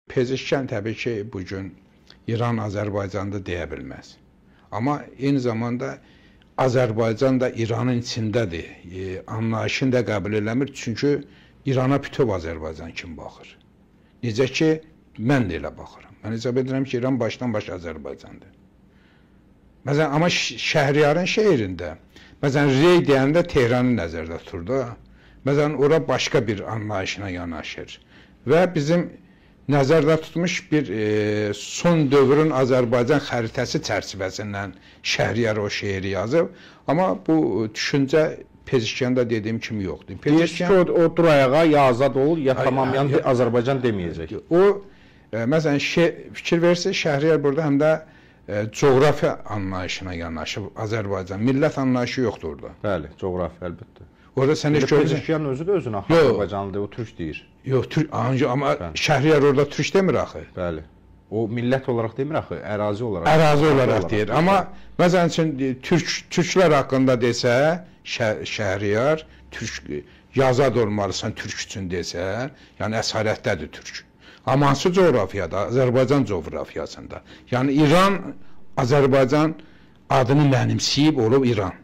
Pezeşkan təbii ki, bugün İran Azərbaycanda deyə bilməz. Amma eyni zamanda Azərbaycan da İranın içindədir. Anlayışını da qəbul eləmir. Çünki İrana bütöv Azərbaycan kimi baxır. Necə ki, mən də elə baxıram. Mən hesab edirəm ki, İran başdan başa Azərbaycandır. Məsələn, amma Şəhriyarın şeirində, məsələn, Rey deyəndə Tehranı nəzərdə tutur da. Məsələn, ora başqa bir anlayışına yanaşır. Və bizim nəzərdə tutmuş bir son dövrün Azərbaycan xəritəsi çərçivəsindən Şəhriyar o şeiri yazıb. Amma bu düşüncə Pezeşkanda dediyim kimi yoxdur. Pezeşkan o dur ayağa, ya azad ol, ya tamamlayan Azərbaycan deməyəcək. O, məsələn, fikir versə, Şəhriyar burada həm də coğrafiya anlayışına yanaşıb Azərbaycan. Millət anlayışı yoxdur orada. Bəli, coğrafiya əlbəttə. Orada sən heç görürsən. Pezeşkan özü də özünə Azərbaycanlıdır, o türk deyir. Yox, amma Şəhriyar orada türk demir axı. Bəli. O millət olaraq demir axı, ərazi olaraq. Ərazi olaraq deyir. Amma məsələn üçün türklər haqqında desə, Şəhriyar yazad olmalısan türk üçün desə, yəni əsarətdədir türk. Amma hansı coğrafiyada? Azərbaycan coğrafiyasında. Yəni İran Azərbaycan adını mənimsəyib olub İran.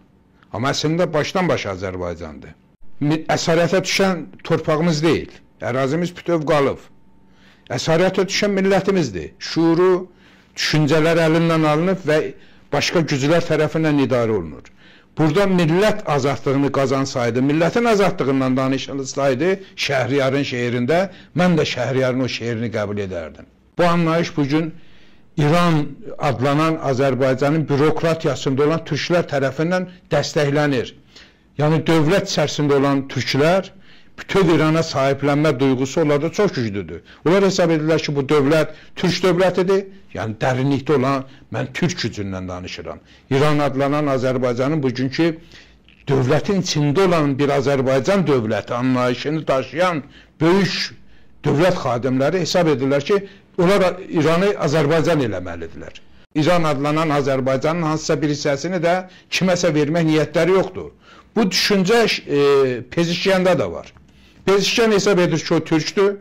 Amma əslində başdan başa Azərbaycandır. Əsarətə düşən torpağımız deyil. Ərazimiz bütöv qalıb. Əsarətə düşən millətimizdir. Şuuru, düşüncələr əlindən alınıb və başqa güclər tərəfindən idarə olunur. Burada millət azadlığını qazansaydı, millətin azadlığından danışılsaydı, Şəhriyarın şeirində, mən də Şəhriyarın o şeirini qəbul edərdim. Bu anlayış bugün İran adlanan Azərbaycanın bürokratiyasında olan türklər tərəfindən dəstəklənir. Yəni, dövlət içərisində olan türklər, bütöv İrana sahiblənmə duyğusu onlarda çox güclüdür. Onlar hesab edirlər ki, bu dövlət türk dövlətidir. Yəni, dərinlikdə olan, mən türk gücündən danışıram. İran adlanan Azərbaycanın bugünkü dövlətin içində olan bir Azərbaycan dövləti anlayışını daşıyan böyük dövlət xadimləri hesab edirlər ki, onlar İranı Azərbaycan eləməlidirlər. İran adlanan Azərbaycanın hansısa bir hissəsini də kiməsə vermək niyyətləri yoxdur. Bu düşüncə Pezeşkanda da var. Pezeşkan hesab edir ki, o türkdür.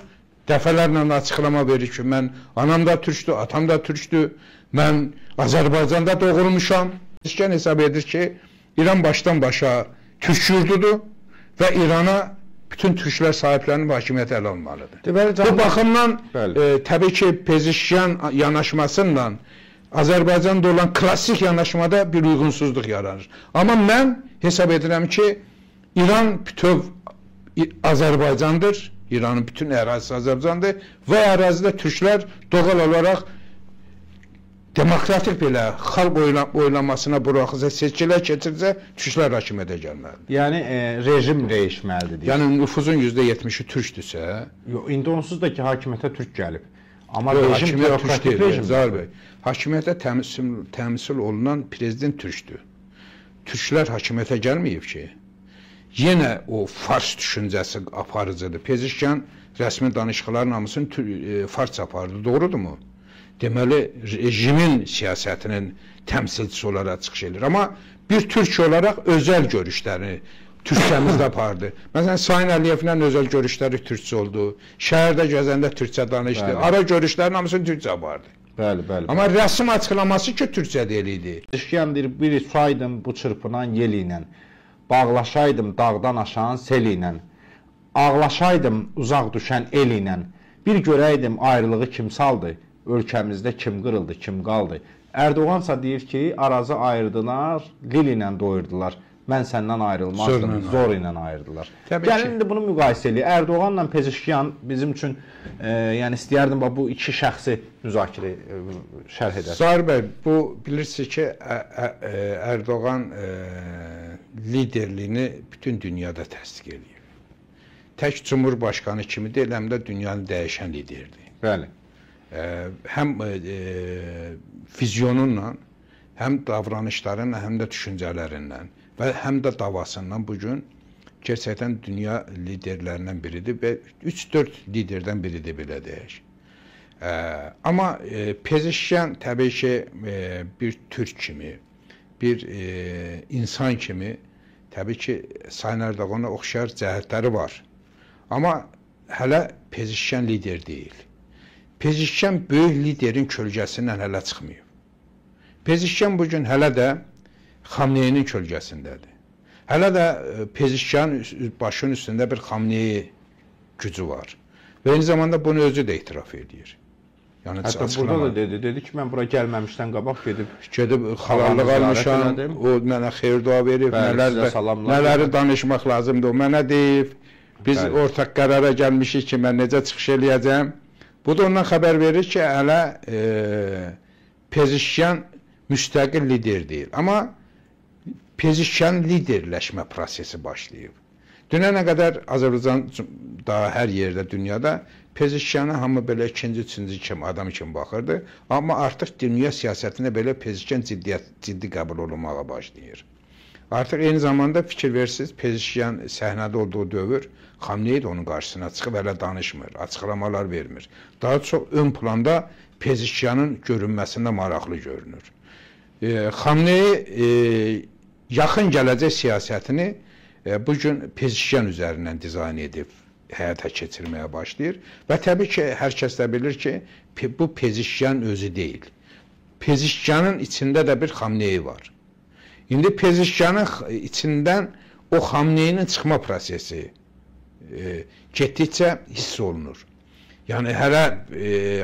Dəfələrlə açıqlama verir ki, mən anam da türkdür, atam da türkdür, mən Azərbaycanda doğulmuşam. Pezeşkan hesab edir ki, İran başdan başa türk yurdudur və İrana bütün türklər sahiblənib hakimiyyət ələ almalıdır. Bu baxımdan təbii ki, Pezeşkan yanaşmasıyla Azərbaycanda olan klassik yanaşmada bir uyğunsuzluq yaranır. Amma mən hesab edirəm ki, İran bütöv Azərbaycandır, İranın bütün ərazisi Azərbaycandır və ərazidə türklər doğal olaraq demokratik belə xalq oylamasına buraxılsa, seçkilər keçirsə, türklər hakimiyyətə gəlməlidir. Yəni, rejim dəyişməlidir. Yəni, nüfuzun %70-i türkdürsə... Yox, indi onsuz da ki, hakimiyyətə türk gəlib. Amma rejim bürokratik rejimdir. Hakimiyyətə təmsil olunan prezident türkdür. Türklər hakimiyyətə gəlməyib ki, yenə o fars düşüncəsi aparıcıdır. Pezeşkan rəsmi danışıqların hamısını fars apardı, doğrudurmu? Deməli, rejimin siyasətinin təmsilçisi olaraq çıxış edir. Amma bir türk olaraq özəl görüşlərini türkçəmizdə apardı. Məsələn, Sayın Əliyevlə özəl görüşləri türkçə oldu. Şəhərdə gəzəndə türkçə danışdı. Ara görüşlərin hamısını türkçə apardı. Bəli, bəli. Amma rəsm açıqlaması ki, türkçə deyil idi. Pezeşkan deyir, bir saydım bu çırpınan yel ilə, bağlaşaydım dağdan aşan sel ilə, ağlaşaydım uzaq düşən el ilə, bir görəydim ayrılığı kim saldı, ölkəmizdə kim qırıldı, kim qaldı. Erdoğansa deyir ki, arazı ayırdılar, dil ilə doyurdular. Mən səndən ayrılmazdım, zor ilə ayırdılar. Gəlin indi bunu müqayisə edək. Erdoğanla Pezeşkan bizim üçün, yəni istəyərdim bu iki şəxsi müzakirə şərh edər. Zahir bəy, bu bilirsiniz ki, Erdoğan liderliyini bütün dünyada təsdiq edir. Tək Cumhurbaşqanı kimi deyil, həm də dünyanı dəyişən liderdir. Bəli. Həm vizyonunla, həm davranışlarınla, həm də düşüncələrindən və həm də davasından bugün gerçəkdən dünya liderlərindən biridir və 3-4 liderdən biridir, belə deyək. Amma Pezeşkan təbii ki, bir türk kimi, bir insan kimi, təbii ki, Sayın Erdoğan'a oxşar cəhətləri var. Amma hələ Pezeşkan lider deyil. Pezişkan böyük liderin kölgəsindən hələ çıxmayıb. Pezişkan bugün hələ də Xamneyinin kölgəsindədir. Hələ də Pezişkan başının üstündə bir Xamneyi gücü var. Və eyni zamanda bunu özü də etiraf edir. Yəni, hətta burada da dedi ki, mən bura gəlməmişdən qabaq gedib xalalıq almışam, o mənə xeyir dua verib, nələri danışmaq lazımdır, o mənə deyib, biz ortaq qərara gəlmişik ki, mən necə çıxış eləyəcəm. Bu da ondan xəbər verir ki, hələ Pezişkan müstəqil lider deyil. Amma Pezişkan liderləşmə prosesi başlayıb. Dünənə qədər Azərbaycan daha hər yerdə dünyada Pezişkan'a hamı belə ikinci kimi adam kimi baxırdı. Amma artıq dünya siyasətində belə Pezişkan ciddi qəbul olunmağa başlayır. Artıq eyni zamanda fikir versiniz, Pezişkan səhnədə olduğu dövr Xamneyi də onun qarşısına çıxıb hələ danışmır, açıqlamalar vermir. Daha çox ön planda Pezişkanın görünməsində maraqlı görünür. Xamneyi yaxın gələcək siyasətini bugün Pezişkan üzərindən dizayn edib həyata keçirməyə başlayır və təbii ki, hər kəs də bilir ki, bu Pezişkan özü deyil. Pezişkanın içində də bir Xamneyi var. İndi Pezişkanın içindən o Xamneyinin çıxma prosesi getdikcə hiss olunur. Yəni, hələ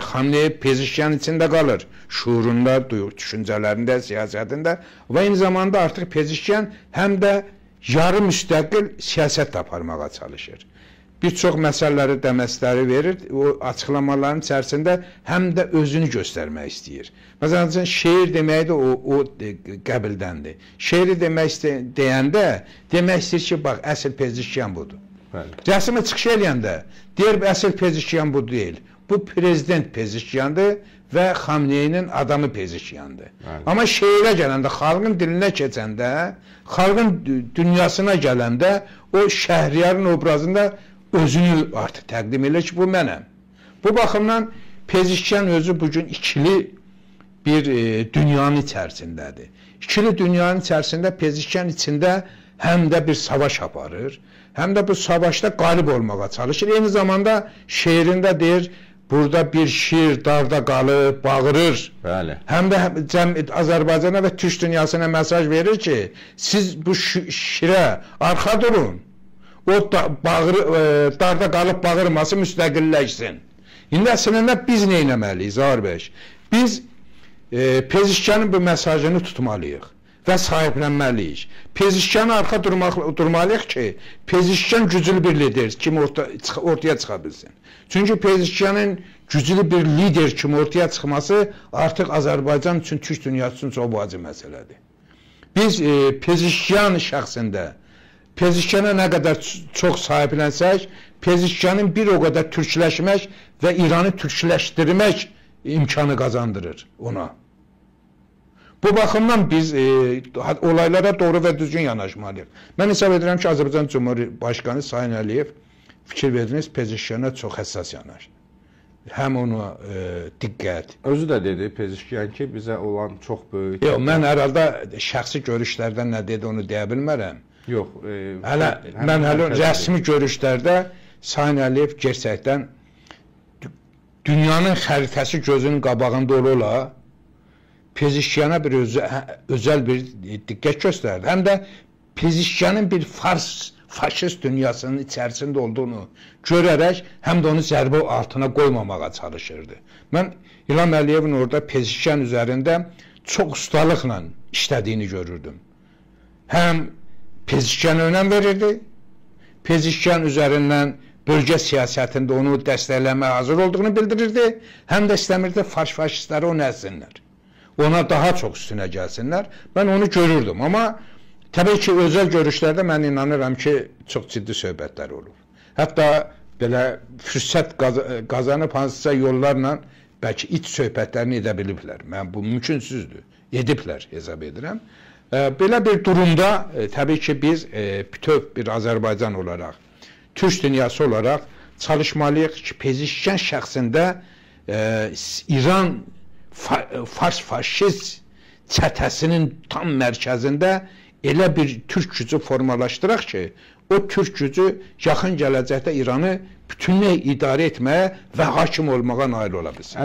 Xamneyi Pezişkanın içində qalır, şuurunda, düşüncələrində, siyasətində və eyni zamanda artıq Pezişkan həm də yarı müstəqil siyasət aparmağa çalışır. Bir çox məsələləri, dəməsləri verir, o açıqlamaların içərisində həm də özünü göstərmək istəyir. Məsələn, şeir deməyi də o qəbildəndir. Şeiri deyəndə demək istəyir ki, bax, əsl Pezişkan budur. Rəsmə çıxış eləyəndə deyir, əsl Pezişkan bu deyil. Bu prezident Pezişkandır və Xamneyinin adamı Pezişkandır. Amma şeirə gələndə, xalqın dilinə keçəndə, xalqın dünyasına gələndə o Şəhriyarın obrazında özünü artıq təqdim edir ki, bu mənəm. Bu baxımdan Pezişkan özü bugün ikili bir dünyanın içərisindədir. İkili dünyanın içərisində Pezişkan içində həm də bir savaş aparır, həm də bu savaşda qalib olmağa çalışır. Eyni zamanda şeirində deyir, burada bir şir darda qalıb, bağırır. Bəli. Həm də Azərbaycana və Türk dünyasına mesaj verir ki, siz bu şirə arxa durun. O darda qalıb bağırması müstəqilləşsin. İndi əslində biz nə etməliyik, Zahir bəy? Biz Pezişkanın bu mesajını tutmalıyıq və sahiblənməliyik. Pezişkanı arxa durmalıyıq ki, Pezişkan güclü bir lider kimi ortaya çıxa bilsin. Çünki Pezişkanın güclü bir lider kimi ortaya çıxması artıq Azərbaycan üçün, Türk dünyası üçün çox vacib məsələdir. Biz Pezişkan şəxsində Pezişkana nə qədər çox sahiblənsək, Pezişkanın bir o qədər türkləşmək və İranı türkləşdirmək imkanı qazandırır ona. Bu baxımdan biz olaylara doğru və düzgün yanaşmalıyıq. Mən hesab edirəm ki, Azərbaycan Cumhurbaşqanı Sayın Əliyev fikir verdiniz, Pezişkana çox həssas yanaşdı. Həm ona diqqət. Özü də dedi Pezişkan ki, bizə olan çox böyük... Yox, mən hər halda şəxsi görüşlərdən nə dedi onu deyə bilmərəm. Yox, mən hələ rəsmi görüşlərdə Sayın Əliyev gerçəkdən dünyanın xəritəsi gözünün qabağında ola Pezişkana bir özəl bir diqqət göstərdi. Həm də Pezişkanın bir faşist dünyasının içərisində olduğunu görərək həm də onu zərbə altına qoymamağa çalışırdı. Mən İlham Əliyevin orada Pezişkan üzərində çox ustalıqla işlədiyini görürdüm. Həm Pezişkana önəm verirdi, Pezişkan üzərindən bölgə siyasətində onu dəstəkləməyə hazır olduğunu bildirirdi, həm də istəmirdi faşistləri onu əzsinlər. Ona daha çox üstünə gəlsinlər. Mən onu görürdüm, amma təbii ki, özəl görüşlərdə mən inanıram ki, çox ciddi söhbətlər olur. Hətta belə fürsət qazanıb hansısa yollarla bəlkə iç söhbətlərini edə biliblər. Mən bu mümkünsüzdür, ediblər hesab edirəm. Belə bir durumda təbii ki, biz bütöv bir Azərbaycan olaraq, Türk dünyası olaraq çalışmalıyıq ki, Pezişkan şəxsində İran faşist çətəsinin tam mərkəzində elə bir türk gücü formalaşdıraq ki, o türk gücü yaxın gələcəkdə İranı bütünlüklə idarə etməyə və hakim olmağa nail ola bilsin.